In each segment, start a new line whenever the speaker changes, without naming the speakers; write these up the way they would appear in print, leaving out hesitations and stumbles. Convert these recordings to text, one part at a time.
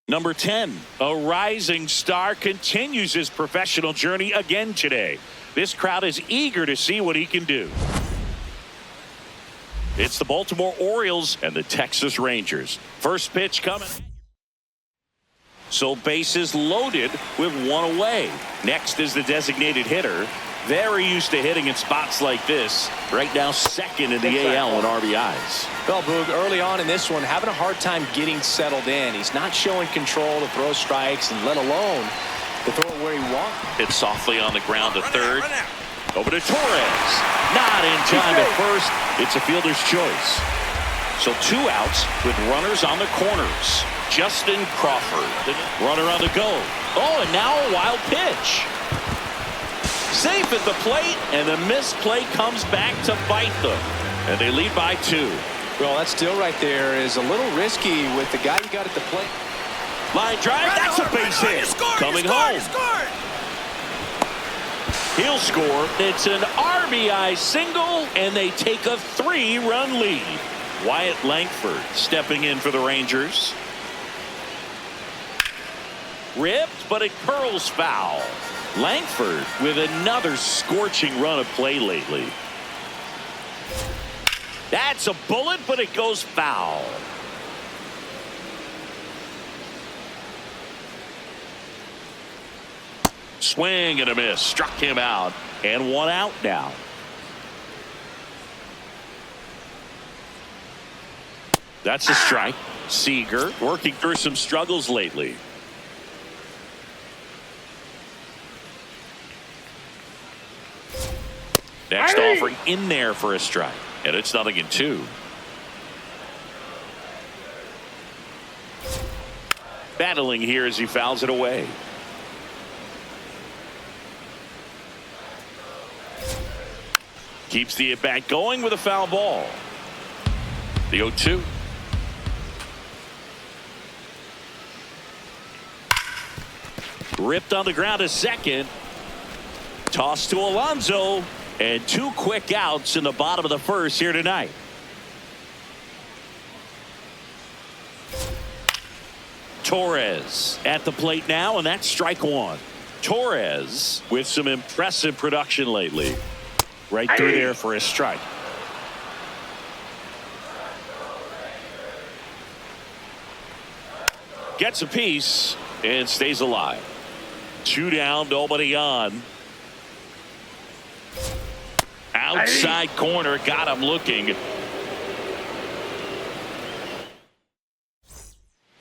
Number 10, a rising star, continues his professional journey again today. This crowd is eager to see what he can do. It's the Baltimore Orioles and the Texas Rangers. First pitch coming. So bases loaded with one away. Next is the designated hitter. Very used to hitting in spots like this. Right now, second in the AL in RBIs.
Well, Boog, early on in this one, having a hard time getting settled in. He's not showing control to throw strikes and let alone to throw it where he wants.
Hit softly on the ground to third. Over to Torres. Not in time at first. It's a fielder's choice. So 2 outs with runners on the corners. Justin Crawford, runner on the go. Oh, and now a wild pitch. Safe at the plate, and the missed play comes back to bite them. And they lead by 2.
Well, that steal right there is a little risky with the guy you got at the plate.
Line drive, that's a base hit. Coming home. He'll score. It's an RBI single, and they take a 3-run lead. Wyatt Langford stepping in for the Rangers. Ripped, but it curls foul. Langford with another scorching run of play lately. That's a bullet, but it goes foul. Swing and a miss. Struck him out. And 1 out now. That's a strike. Seager working through some struggles lately. Next offering in there for a strike. And it's 0-2. Battling here as he fouls it away. Keeps the at-bat going with a foul ball. The 0-2. Ripped on the ground to second. Toss to Alonso. And 2 quick outs in the bottom of the first here tonight. Torres at the plate now, and that's strike 1. Torres with some impressive production lately. Right through there for a strike. Gets a piece and stays alive. 2 down, nobody on. Outside corner, got him looking.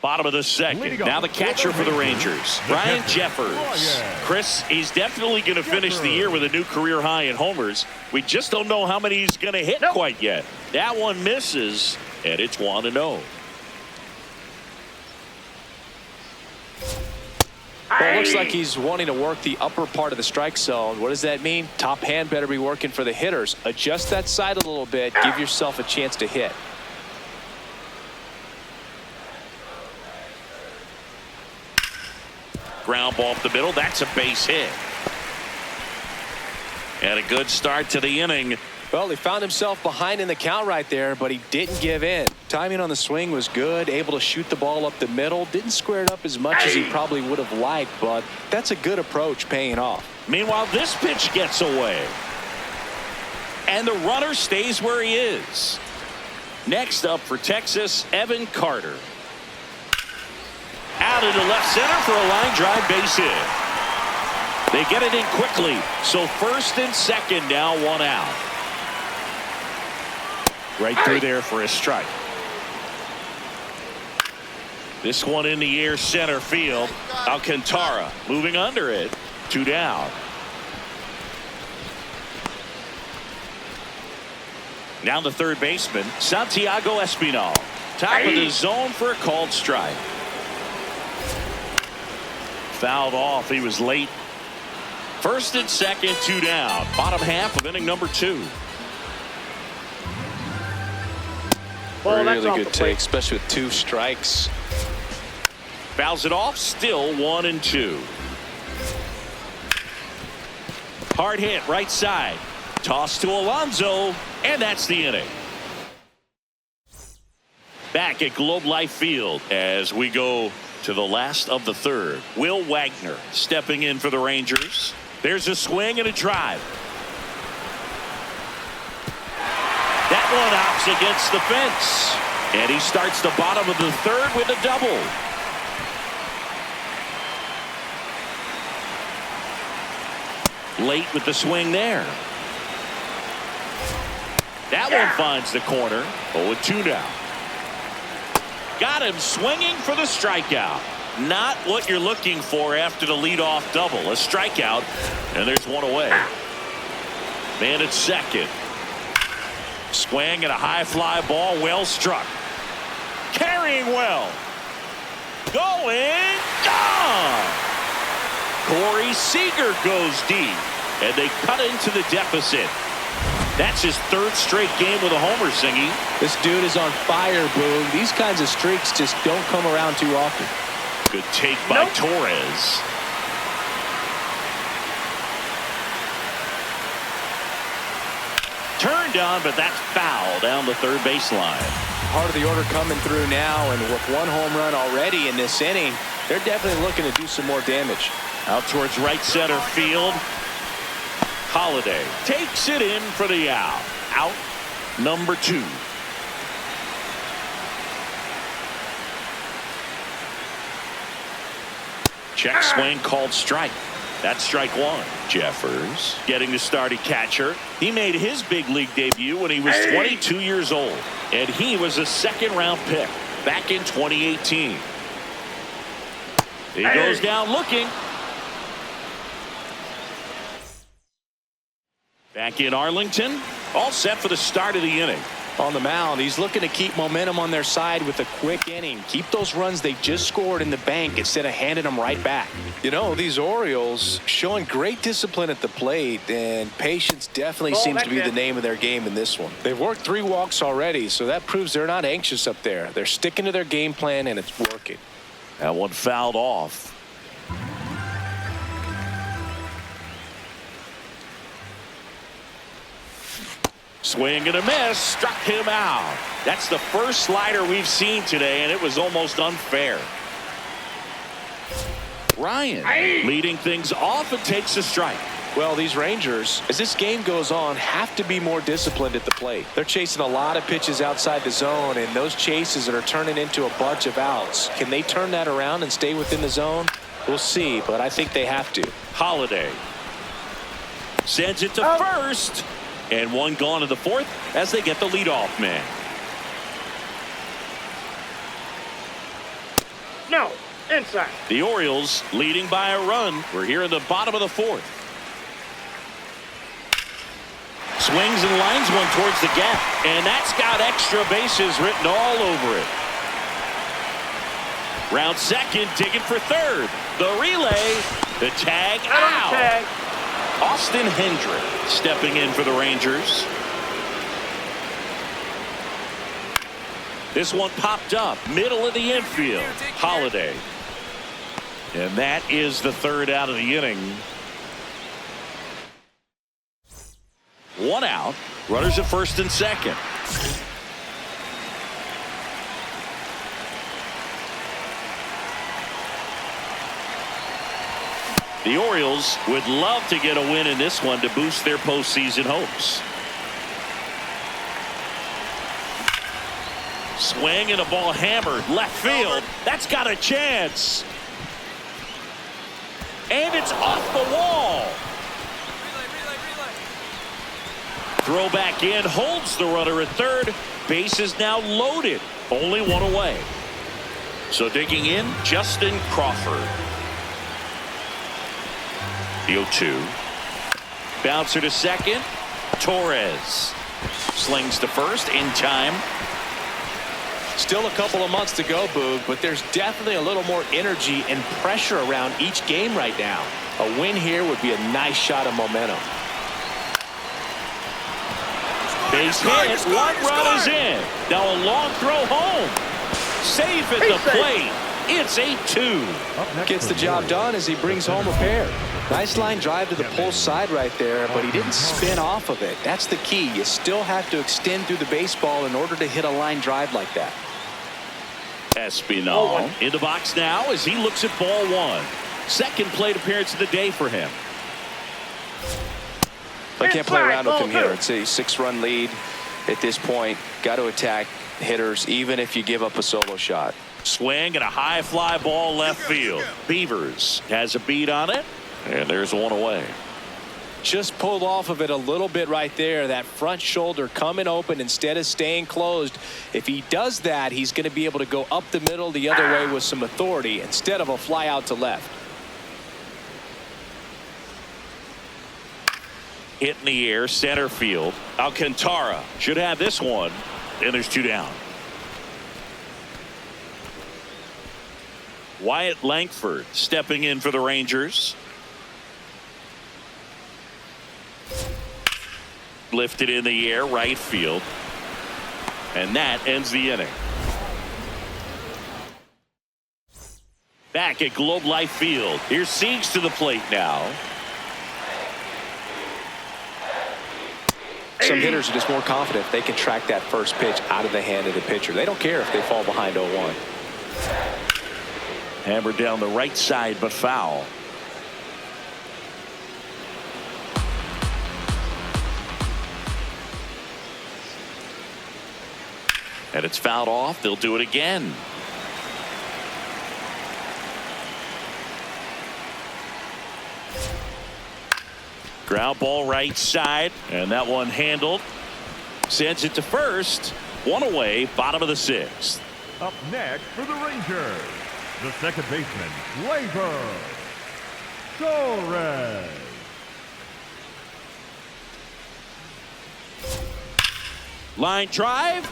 Bottom of the second. Now the catcher for the Rangers, Brian Jeffers. Chris, he's definitely going to finish the year with a new career high in homers. We just don't know how many he's going to hit quite yet. That one misses, and it's 1-0.
Well, it looks like he's wanting to work the upper part of the strike zone. What does that mean? Top hand better be working for the hitters. Adjust that side a little bit. Give yourself a chance to hit.
Ground ball up the middle. That's a base hit. And a good start to the inning.
Well, he found himself behind in the count right there, but he didn't give in. Timing on the swing was good, able to shoot the ball up the middle. Didn't square it up as much as he probably would have liked, but that's a good approach paying off.
Meanwhile, this pitch gets away. And the runner stays where he is. Next up for Texas, Evan Carter. Out into left center for a line drive base hit. They get it in quickly, so first and second now, 1 out. Right through there for a strike. This one in the air, center field. Alcantara moving under it. 2 down. Now the third baseman, Santiago Espinal. Top of the zone for a called strike. Fouled off. He was late. First and second, 2 down. Bottom half of inning number 2.
Well, really good take, especially with 2 strikes.
Fouls it off, still 1-2. Hard hit, right side. Toss to Alonso, and that's the inning. Back at Globe Life Field as we go to the last of the third. Will Wagner stepping in for the Rangers. There's a swing and a drive. That one hops against the fence. And he starts the bottom of the third with a double. Late with the swing there. That one finds the corner. 0-2 now. Got him swinging for the strikeout. Not what you're looking for after the leadoff double. A strikeout, and there's one away. Man at second. Swing and a high fly ball, well struck. Carrying well. Going, gone. Corey Seager goes deep, and they cut into the deficit. That's his third straight game with a homer, Singy.
This dude is on fire, Boog. These kinds of streaks just don't come around too often.
Good take by Torres. Turned on, but that's foul down the third baseline.
Part of the order coming through now, and with one home run already in this inning, they're definitely looking to do some more damage.
Out towards right center field. Holiday takes it in for the out. Out number 2. Check swing called strike. That's strike 1. Jeffers getting the start at catcher. He made his big league debut when he was 22 years old. And he was a second-round pick back in 2018. He goes down looking. Back in Arlington, all set for the start of the inning.
On the mound, he's looking to keep momentum on their side with a quick inning. Keep those runs they just scored in the bank instead of handing them right back. You know, these Orioles showing great discipline at the plate, and patience definitely seems to be the name of their game in this one. They've worked 3 walks already, so that proves they're not anxious up there. They're sticking to their game plan, and it's working.
That one fouled off. Swing and a miss, struck him out. That's the first slider we've seen today, and it was almost unfair. Ryan leading things off and takes a strike.
Well, these Rangers, as this game goes on, have to be more disciplined at the plate. They're chasing a lot of pitches outside the zone, and those chases that are turning into a bunch of outs. Can they turn that around and stay within the zone? We'll see, but I think they have to.
Holiday sends it to first. And one gone in the fourth as they get the leadoff man.
No, inside.
The Orioles leading by a run. We're here in the bottom of the fourth. Swings and lines one towards the gap. And that's got extra bases written all over it. Round second, digging for third. The relay, the tag out.
Tag.
Austin Hendrick stepping in for the Rangers. This one popped up, middle of the infield. Holiday. And that is the third out of the inning. 1 out. Runners at first and second. The Orioles would love to get a win in this one to boost their postseason hopes. Swing and a ball hammered left field. That's got a chance. And it's off the wall. Throw back in, holds the runner at third. Base is now loaded. Only one away. So digging in, Justin Crawford. The 0-2. Bouncer to second. Torres slings to first in time.
Still a couple of months to go, Boog, but there's definitely a little more energy and pressure around each game right now. A win here would be a nice shot of momentum.
Base hit. One run is in. Now a long throw home. Safe at the plate. It's 8-2.
Gets the job done as he brings home a pair. Nice line drive to the pull side right there, but he didn't spin off of it. That's the key. You still have to extend through the baseball in order to hit a line drive like that.
Espinal in the box now as he looks at ball one. Second plate appearance of the day for him.
I can't play around with him here. It's a 6-run lead at this point. Got to attack hitters even if you give up a solo shot.
Swing and a high fly ball left field. Beavers has a beat on it, and there's one away.
Just pulled off of it a little bit right there. That front shoulder coming open instead of staying closed. If he does that, he's going to be able to go up the middle the other way with some authority instead of a fly out to left.
Hit in the air, center field. Alcantara should have this one, and there's 2 down. Wyatt Langford stepping in for the Rangers. Lifted in the air, right field. And that ends the inning. Back at Globe Life Field. Here's Siegs to the plate now.
Some hitters are just more confident if they can track that first pitch out of the hand of the pitcher. They don't care if they fall behind 0-1.
Hammered down the right side, but foul. And it's fouled off. They'll do it again. Ground ball right side, and that one handled. Sends it to first. One away, bottom of the 6th.
Up next for the Rangers, the second baseman, Gleyber Torres.
Line drive.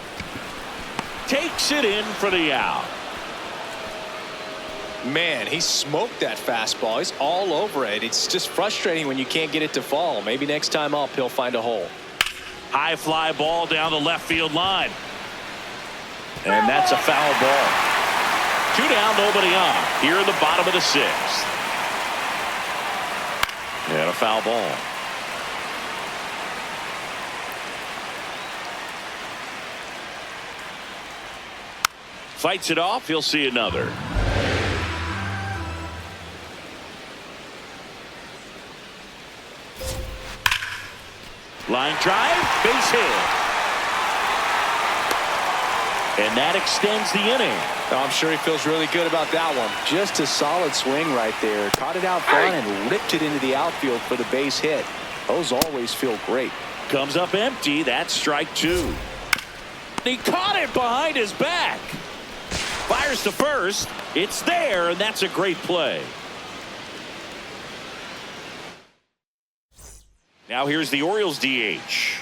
Takes it in for the out.
Man, he smoked that fastball. He's all over it. It's just frustrating when you can't get it to fall. Maybe next time up he'll find a hole.
High fly ball down the left field line. And that's a foul ball. 2 down, nobody on. Here in the bottom of the 6th. And a foul ball. Fights it off. He'll see another. Line drive, base hit. And that extends the inning.
I'm sure he feels really good about that one. Just a solid swing right there. Caught it out front and ripped it into the outfield for the base hit. Those always feel great.
Comes up empty. That's strike 2. He caught it behind his back. Fires to first. It's there, and that's a great play. Now here's the Orioles DH.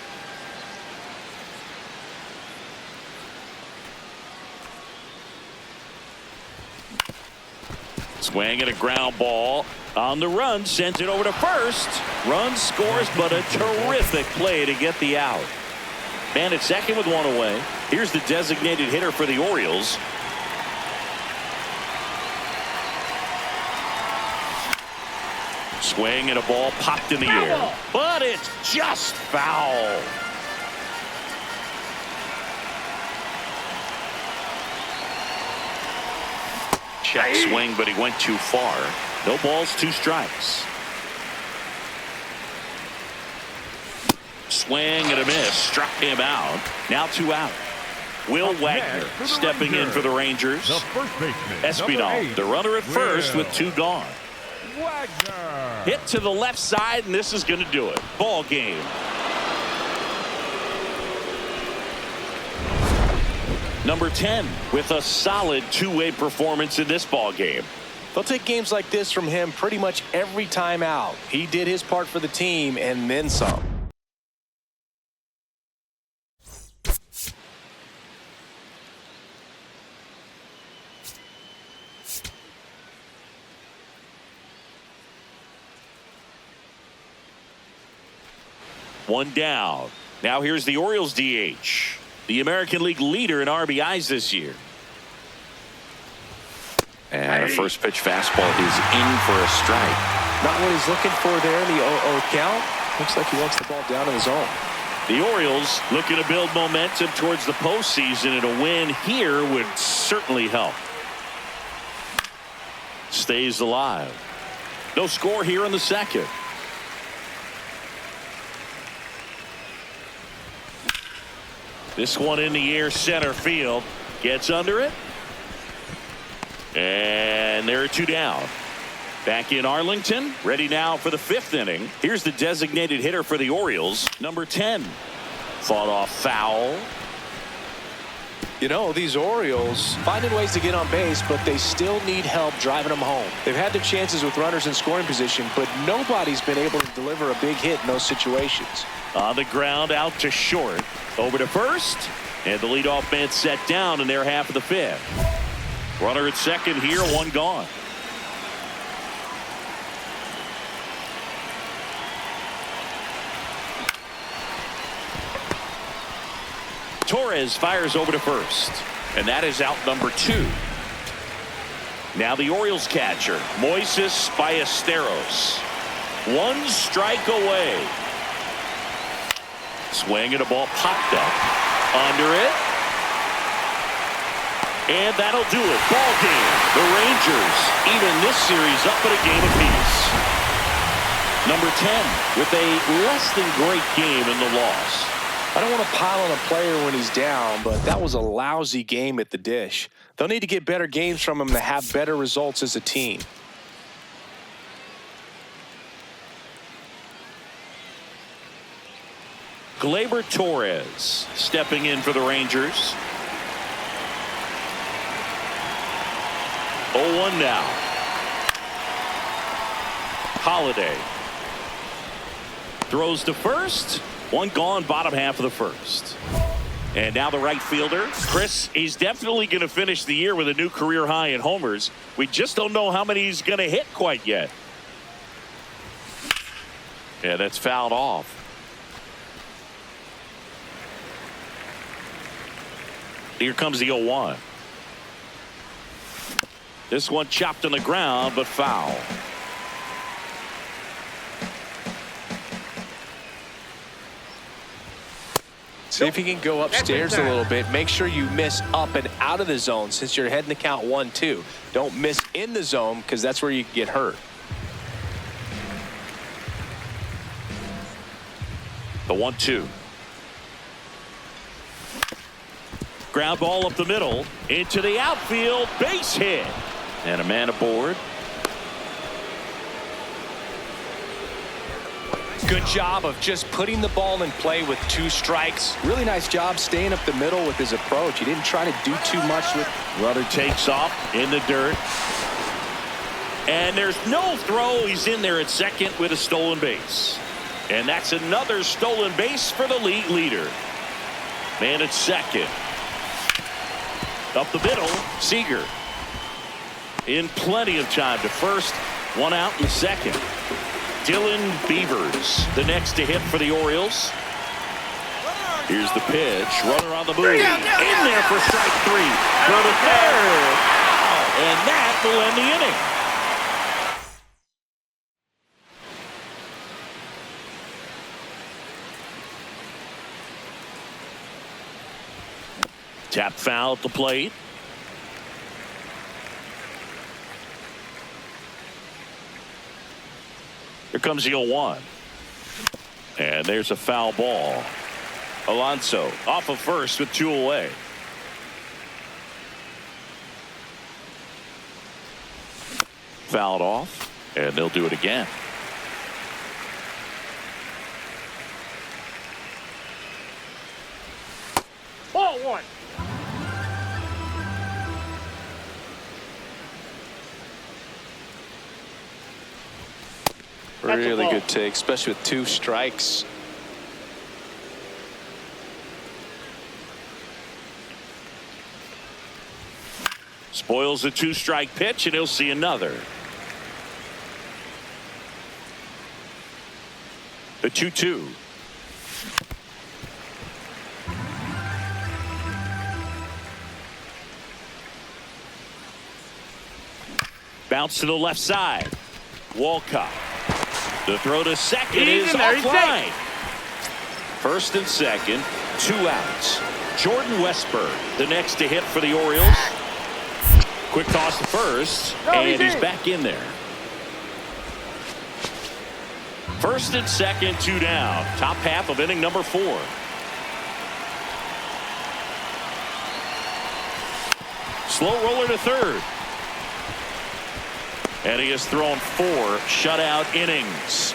Swing and a ground ball on the run, sends it over to first. Run scores, but a terrific play to get the out. Man at second with one away. Here's the designated hitter for the Orioles. Swing and a ball popped in the air, but it's just foul. Check swing, but he went too far. No balls, 2 strikes. Swing and a miss, struck him out. Now 2 out. Will Wagner stepping in for the Rangers.
The first baseman,
Espinal, the runner at first with 2 gone.
Wagner.
Hit to the left side, and this is going to do it. Ball game. Number 10 with a solid 2-way performance in this ball game.
They'll take games like this from him pretty much every time out. He did his part for the team and then some.
One down. Now here's the Orioles DH, the American League leader in RBIs this year. And a first pitch fastball is in for a strike.
Not what he's looking for there in the 0-0 count. Looks like he wants the ball down in the zone.
The Orioles looking to build momentum towards the postseason, and a win here would certainly help. Stays alive. No score here in the second. This one in the air, center field. Gets under it. And there are two down. Back in Arlington, ready now for the fifth inning. Here's the designated hitter for the Orioles, number 10. Fought off foul.
You know, these Orioles finding ways to get on base, but they still need help driving them home. They've had their chances with runners in scoring position, but nobody's been able to deliver a big hit in those situations.
On the ground, out to short. Over to first, and the leadoff man set down in their half of the fifth. Runner at second here, one gone. Torres fires over to first, and that is out number 2. Now the Orioles catcher, Moises Ballesteros. One strike away. Swing and a ball popped up. Under it. And that'll do it. Ball game. The Rangers even this series up at a game apiece. Number 10 with a less than great game in the loss.
I don't want to pile on a player when he's down, but that was a lousy game at the dish. They'll need to get better games from him to have better results as a team.
Gleyber Torres stepping in for the Rangers. 0-1 now. Holiday throws to first. One gone, bottom half of the first. And now the right fielder, Chris, he's definitely going to finish the year with a new career high in homers. We just don't know how many he's going to hit quite yet. Yeah, that's fouled off. Here comes the 0-1. This one chopped on the ground, but foul.
See if you can go upstairs a little bit. Make sure you miss up and out of the zone since you're heading to count 1-2. Don't miss in the zone because that's where you get hurt.
The 1-2. Ground ball up the middle into the outfield, base hit, and a man aboard.
Good job of just putting the ball in play with 2 strikes. Really nice job staying up the middle with his approach. He didn't try to do too much with.
Runner takes off in the dirt. And there's no throw. He's in there at second with a stolen base. And that's another stolen base for the league leader. Man at second. Up the middle, Seager. In plenty of time to first. One out in the second. Dylan Beavers, the next to hit for the Orioles. Here's the pitch. Runner on the move. In there for strike 3. For the third. And that will end the inning. Tap foul at the plate. Here comes the 0-1. And there's a foul ball. Alonso off of first with 2 away. Fouled off, and they'll do it again.
Ball 1.
Really good take, especially with 2 strikes.
Spoils the 2-strike pitch, and he'll see another. The 2-2. Bounce to the left side. Walcott. The throw to second is offline. First and second, 2 outs. Jordan Westburg, the next to hit for the Orioles. Quick toss to first, and he's back in there. First and second, 2 down. Top half of inning number 4. Slow roller to third. And he has thrown 4 shutout innings.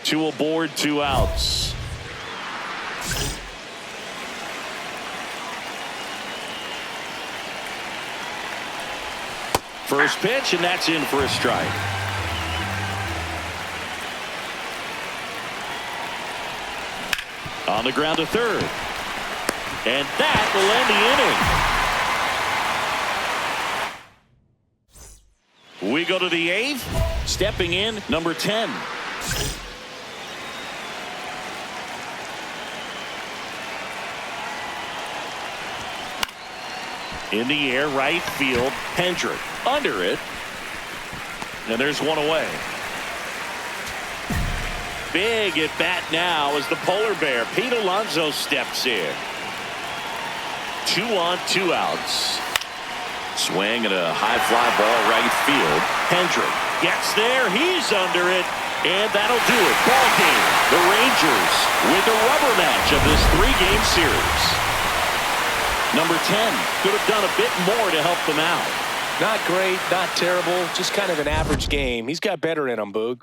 2 aboard, 2 outs. First pitch, and that's in for a strike. On the ground to third. And that will end the inning. We go to the 8th. Stepping in, number 10. In the air, right field, Hendrick. Under it. And there's one away. Big at bat now as the polar bear, Pete Alonso, steps in. 2 on, 2 outs. Swing and a high fly ball right field. Hendrick gets there. He's under it. And that'll do it. Ball game. The Rangers with the rubber match of this 3-game series. Number 10 could have done a bit more to help them out.
Not great, not terrible, just kind of an average game. He's got better in him, Boog.